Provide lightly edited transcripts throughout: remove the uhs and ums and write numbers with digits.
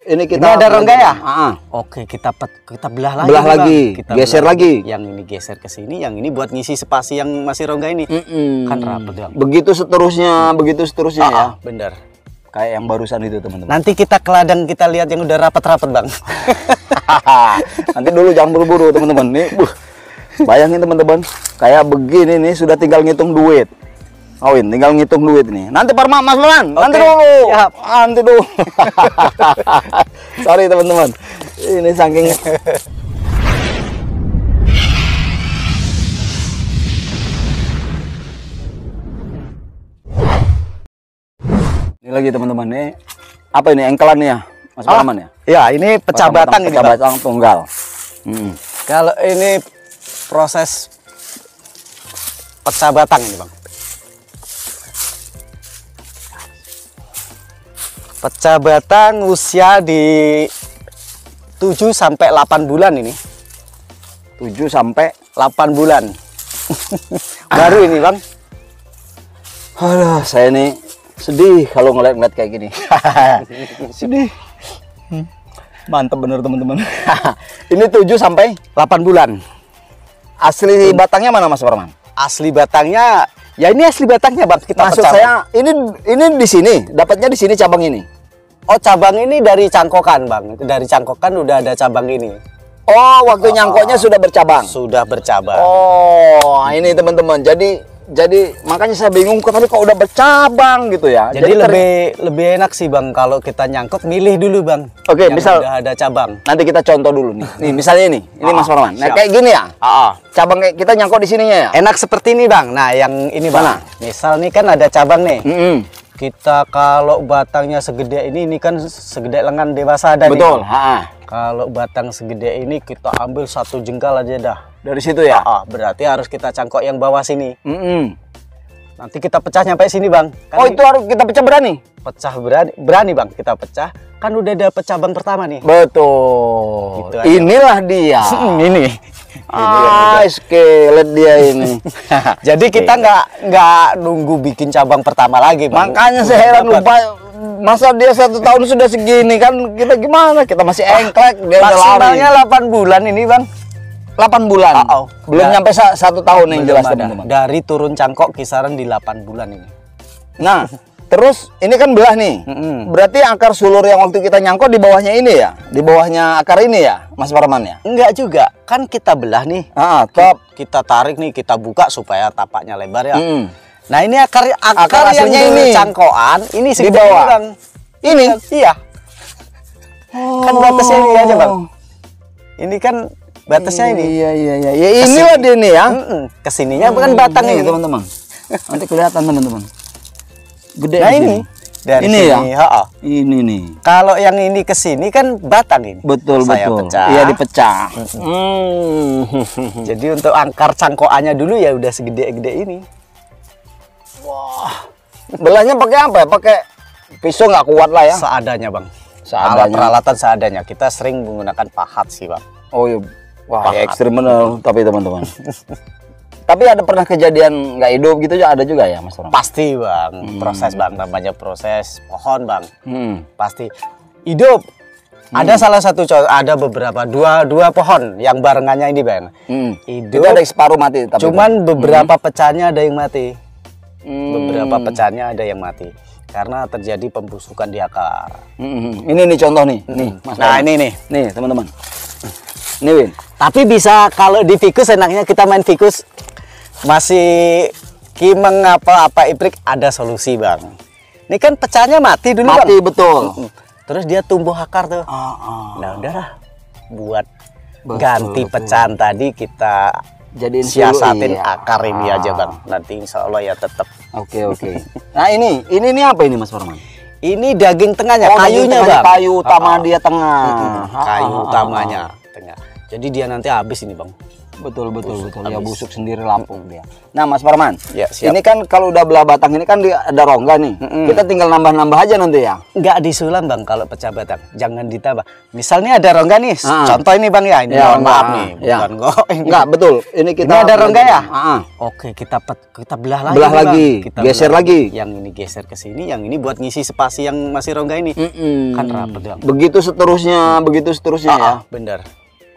Ini ada rongga ya? Oke, kita belah lagi. Belah lagi, geser lagi. Yang ini geser ke sini, yang ini buat ngisi spasi yang masih rongga ini. Kan rapat Bang. Begitu seterusnya ya. Bener. Kayak yang barusan itu teman-teman. Nanti kita ke ladang kita lihat yang udah rapat-rapat Bang. Nanti dulu jangan buru-buru teman-teman. Nih, bayangin teman-teman, kayak begini nih sudah tinggal ngitung duit. Win, tinggal ngitung duit nih. Nanti Mas Parman, nanti dulu. Siap. Nanti dulu. Sorry teman-teman. Ini saking ini lagi teman-teman nih. Apa ini engkelan ya, Mas Parman ya? Ya, ini pecah batang ini. Pecah batang tunggal. Kalau ini proses pecah batang ini Bang. Pecah batang usia di 7 sampai 8 bulan ini. 7 sampai 8 bulan. Baru ini Bang. Aduh, saya nih sedih kalau ngeliat-ngeliat kayak gini. Sedih. Mantap bener teman-teman. Ini 7 sampai 8 bulan. Asli batangnya mana Mas Parman? Asli batangnya, ya ini asli batangnya Bang. Kita maksud saya ini di sini, dapatnya di sini cabang ini. Oh, cabang ini dari cangkokan Bang. Dari cangkokan udah ada cabang ini. Oh, waktu nyangkoknya sudah bercabang. Sudah bercabang. Oh, ini teman-teman. Jadi makanya saya bingung tadi kok udah bercabang gitu ya. Jadi lebih enak sih Bang kalau kita nyangkok milih dulu Bang. Oke, misal udah ada cabang. Nanti kita contoh dulu nih. Nih misalnya ini Mas Parman. Nah, kayak gini ya. Cabang kayak kita nyangkok di sininya ya. Enak seperti ini Bang. Nah, yang ini Bang. Mana? Misal nih kan ada cabang nih. Kita kalau batangnya segede ini kan segede lengan dewasa ada. Betul. Kalau batang segede ini kita ambil 1 jengkal aja dah. Dari situ ya? Berarti harus kita cangkok yang bawah sini. Nanti kita pecah nyampe sini Bang. Kan itu harus kita pecah berani? Pecah berani Bang, kita pecah. Kan udah dapet cabang pertama nih. Betul. Gitu inilah dia. Ini. Skelet dia ini. Jadi kita nggak nunggu bikin cabang pertama lagi Bang. Makanya saya heran lupa. Masa dia 1 tahun sudah segini kan, kita gimana? Kita masih engklek, dia maksimalnya 8 bulan ini Bang. 8 bulan. Belum nyampe 1 tahun yang jelas teman-teman. Dari turun cangkok kisaran di 8 bulan ini. Nah, terus ini kan belah nih. Berarti akar sulur yang waktu kita nyangkok di bawahnya ini ya? Di bawahnya akar ini ya, Mas Parman ya? Enggak juga. Kan kita belah nih. Kita tarik nih, kita buka supaya tapaknya lebar ya. Nah, ini akar yang ini cangkokan, ini di bawah. Bang. Ini? Iya. Kan batasnya ini aja Bang. Ini kan batasnya ini. Iya. Ya inilah dia nih ya. Kesininya bukan batang ini teman-teman. Nanti kelihatan teman-teman. Gede. Nah ini. Dari ini sini, ya. Ini nih. Kalau yang ini kesini kan batang ini. Betul. Pecah. Iya dipecah. Jadi untuk akar cangkokannya dulu ya udah segede-gede ini. Wah. Belahnya pakai apa ya? Pakai pisau nggak kuat lah ya? Seadanya Bang. Seadanya. Peralatan seadanya. Kita sering menggunakan pahat sih Bang. Oh iya. Wah, ya ekstrim bener tapi teman-teman. Tapi ada pernah kejadian nggak hidup gitu ada juga ya Mas Parman? Pasti Bang. Proses Bang, namanya proses pohon Bang. Pasti hidup. Ada salah satu ada beberapa dua pohon yang barengannya ini Bang. Hidup. Itu ada separuh mati. Tapi cuman beberapa pecahnya ada yang mati. Beberapa pecahnya ada yang mati karena terjadi pembusukan di akar. Ini nih contoh nih. Mas nah Parman. ini nih teman-teman. Ini Win. Tapi bisa kalau di fikus enaknya kita main fikus masih kimeng apa iprik ada solusi Bang. Ini kan pecahnya mati dulu Bang. Mati betul. Terus dia tumbuh akar tuh. Nah udahlah buat ganti pecahan tadi kita jadiin siasatin akar ini aja Bang. Nanti insya Allah ya tetap. Oke. Nah ini apa ini Mas Parman? Ini daging tengahnya, kayunya Bang. Kayu utama dia tengah. Kayu utamanya tengah. Jadi dia nanti habis ini Bang. Betul. Ya busuk sendiri lapuk dia. Nah, Mas Parman, ya, siap. ini kan kalau udah belah batang ini kan ada rongga nih. Kita tinggal nambah-nambah aja nanti ya. Nggak disulam Bang kalau pecah batang, jangan ditambah. Misalnya ada rongga nih, contoh ini Bang ya, ini mohon maaf nih, bukan kok. Enggak, betul. Ini kita ada rongga ya. Oke, kita belah lagi. Belah lagi, kita geser lagi. Yang ini geser ke sini, yang ini buat ngisi spasi yang masih rongga ini. Kan rapet Bang. Begitu seterusnya ya. Bener.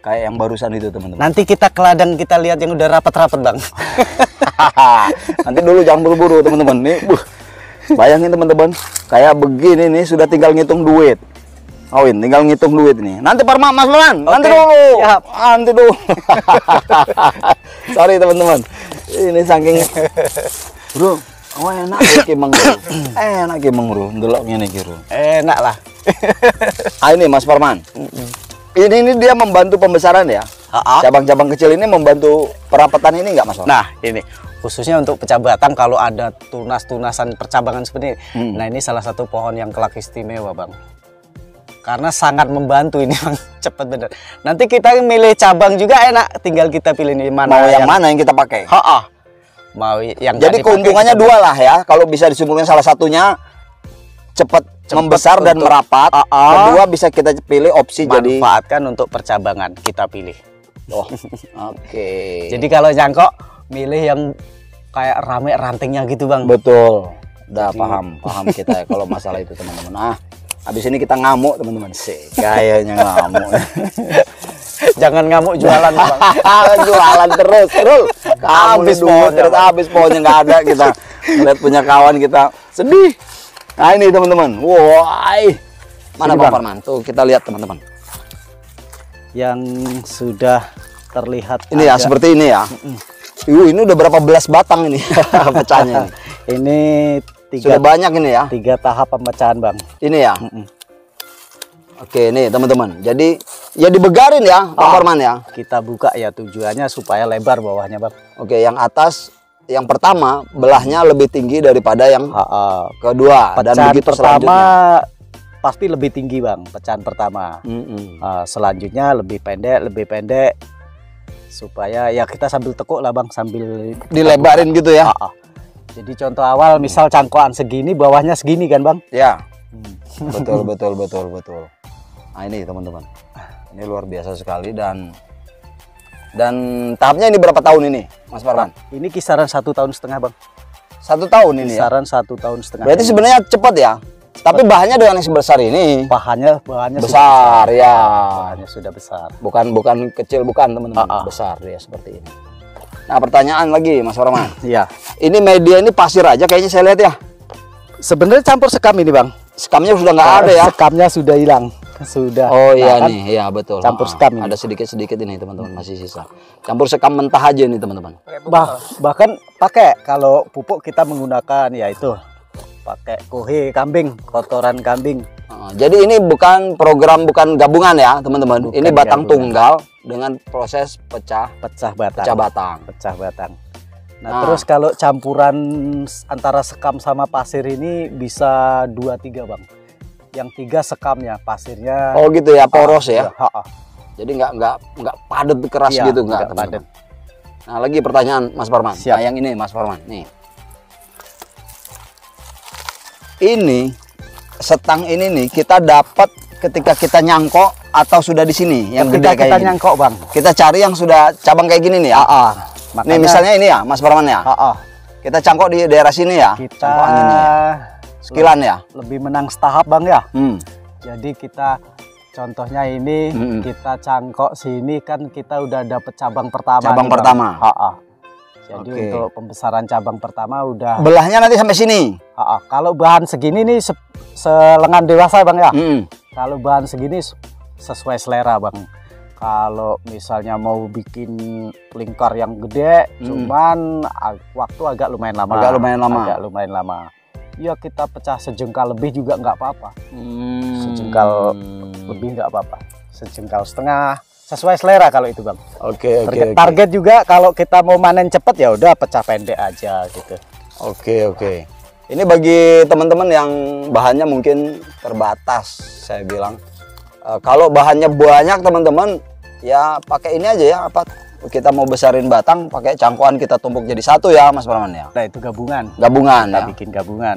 Kayak yang barusan itu teman-teman. Nanti kita ke ladang kita lihat yang udah rapat-rapat Bang. Nanti dulu jangan buru-buru teman-teman. Nih, bayangin teman-teman, kayak begini nih sudah tinggal ngitung duit. Awin, tinggal ngitung duit nih. Nanti Mas Parman, nanti dulu. Siap. Nanti dulu. Sorry teman-teman. Ini saking bro. Oh enak iki Mang Bro. Enak iki Mang Bro, ndelok ngene iki Bro. Enak lah. Ini Mas Parman. Ini dia membantu pembesaran ya. Cabang-cabang kecil ini membantu perapatan ini enggak Mas? Nah, ini khususnya untuk pecah batang kalau ada tunas-tunasan percabangan seperti ini. Nah, ini salah satu pohon yang kelak istimewa, Bang. Karena sangat membantu ini, Bang. Cepet bener. Nanti kita milih cabang juga enak, tinggal kita pilih nih mana mau yang mana yang kita pakai. Mau yang jadi keuntungannya dua lah ya. Kalau bisa disimpulkan salah satunya cepat membesar dan merapat. Kedua bisa kita pilih opsi manfaatkan untuk percabangan kita pilih. Oke. Jadi kalau jangkok milih yang kayak rame rantingnya gitu Bang. Betul. Udah paham kita ya kalau masalah itu teman-teman. Habis ini kita ngamuk teman-teman sih. Kayaknya ngamuk. Jangan ngamuk jualan Bang. Jualan terus. Habis pohonnya nggak ada kita. Lihat punya kawan kita sedih. Nah ini teman-teman, wah, mana Bang Parman? Tuh kita lihat teman-teman. Yang sudah terlihat. Ini ya seperti ini ya. Ini udah berapa belas batang ini pecahnya. Ini sudah banyak ini ya. 3 tahap pemecahan Bang. Ini ya. Oke ini teman-teman. Jadi ya dibegarin ya Bang Parman ya. Kita buka ya tujuannya supaya lebar bawahnya Bang. Oke yang atas. Yang pertama belahnya lebih tinggi daripada yang kedua. Pecahan dan begitu pertama pasti lebih tinggi Bang, pecahan pertama. Selanjutnya lebih pendek supaya ya kita sambil tekuk lah Bang, sambil dilebarin gitu ya. Jadi contoh awal misal cangkokan segini, bawahnya segini kan Bang? Ya. Betul. Nah ini teman-teman, ini luar biasa sekali dan tahapnya ini berapa tahun ini, Mas Parman? Ini kisaran 1,5 tahun Bang. 1 tahun ini. Kisaran ya? 1,5 tahun. Berarti sebenarnya cepat ya. Tapi bahannya dengan yang sebesar ini. Bahannya besar ya. Bahannya sudah besar. Bukan kecil, bukan teman-teman. Besar dia seperti ini. Nah pertanyaan lagi, Mas Parman. Iya. Ini media ini pasir aja kayaknya saya lihat ya. Sebenarnya campur sekam ini Bang. Sekamnya sudah nggak ada ya. Sekamnya sudah hilang. Sudah. Oh iya nih, iya betul. Campur sekam ini. Ada sedikit ini teman-teman, masih sisa. Campur sekam mentah aja nih teman-teman. Bahkan pakai kalau pupuk kita menggunakan yaitu pakai kohe kambing, kotoran kambing. Jadi ini bukan gabungan ya teman-teman. Ini batang tunggal dengan proses pecah batang. Nah, terus kalau campuran antara sekam sama pasir ini bisa 2-3 Bang. Yang 3 sekamnya, pasirnya. Oh gitu ya, poros ya. Jadi nggak padat keras gitu nggak padat. Nah lagi pertanyaan Mas Parman. Nah, yang ini Mas Parman nih. Ini setang ini nih kita dapat ketika kita nyangkok atau sudah di sini yang gede kayak gini. Nyangkok Bang. Kita cari yang sudah cabang kayak gini nih ya. Makanya, nih misalnya ini ya Mas Parman ya. Kita cangkok di daerah sini ya. Kita angin ya. Sekilan ya. Lebih menang setahap Bang ya. Jadi kita contohnya ini kita cangkok sini kan kita udah dapet cabang pertama. Cabang pertama. Jadi untuk pembesaran cabang pertama udah. Belahnya nanti sampai sini. Kalau bahan segini nih selengan dewasa Bang ya. Kalau bahan segini sesuai selera Bang. Kalau misalnya mau bikin lingkar yang gede, cuman waktu agak lumayan lama. Agak lumayan lama. Ya kita pecah sejengkal lebih juga nggak apa-apa. Sejengkal lebih nggak apa-apa. Sejengkal setengah sesuai selera kalau itu Bang. Oke. Target juga kalau kita mau manen cepet ya udah pecah pendek aja gitu. Oke. Ini bagi teman-teman yang bahannya mungkin terbatas, saya bilang. Kalau bahannya banyak teman-teman, ya pakai ini aja ya, kita mau besarin batang pakai cangkokan kita tumpuk jadi satu ya Mas Parman ya. Nah itu gabungan. Gabungan kita ya. bikin gabungan.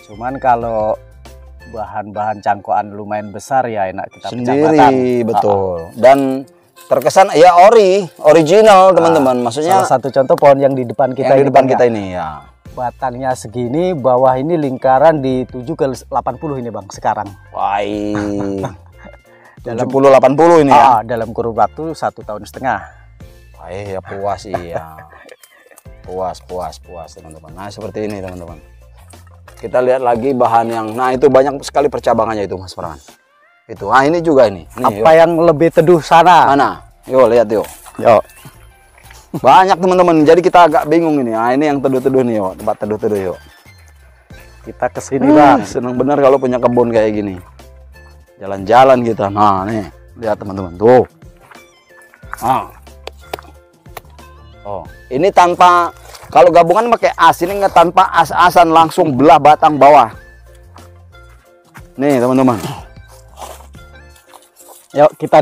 Cuman kalau bahan-bahan cangkokan lumayan besar ya enak kita sendiri, betul. Dan terkesan ya original teman-teman. Maksudnya salah satu contoh pohon yang di depan kita yang di depan kita ini ya. Batangnya segini, bawah ini lingkaran di 7 ke 80 ini Bang sekarang. Wah. 70-80 ini ya. Dalam kurun waktu 1,5 tahun. Wah, ya puas iya. puas teman-teman. Nah, seperti ini teman-teman. Kita lihat lagi bahan yang nah itu banyak sekali percabangannya itu Mas Parman. Itu. Ah ini juga ini. Apa yang lebih teduh sana? Mana? Yuk lihat yuk. Yuk. Banyak teman-teman. Jadi kita agak bingung ini. Nah, ini yang teduh-teduh nih yuk. Tempat teduh-teduh yuk. Kita kesini Bang. Senang benar kalau punya kebun kayak gini. Jalan-jalan kita. Nah, nih. Lihat teman-teman tuh. Oh, ini tanpa kalau gabungan pakai as, ini nggak tanpa as-asan langsung belah batang bawah. Nih, teman-teman. Yuk, kita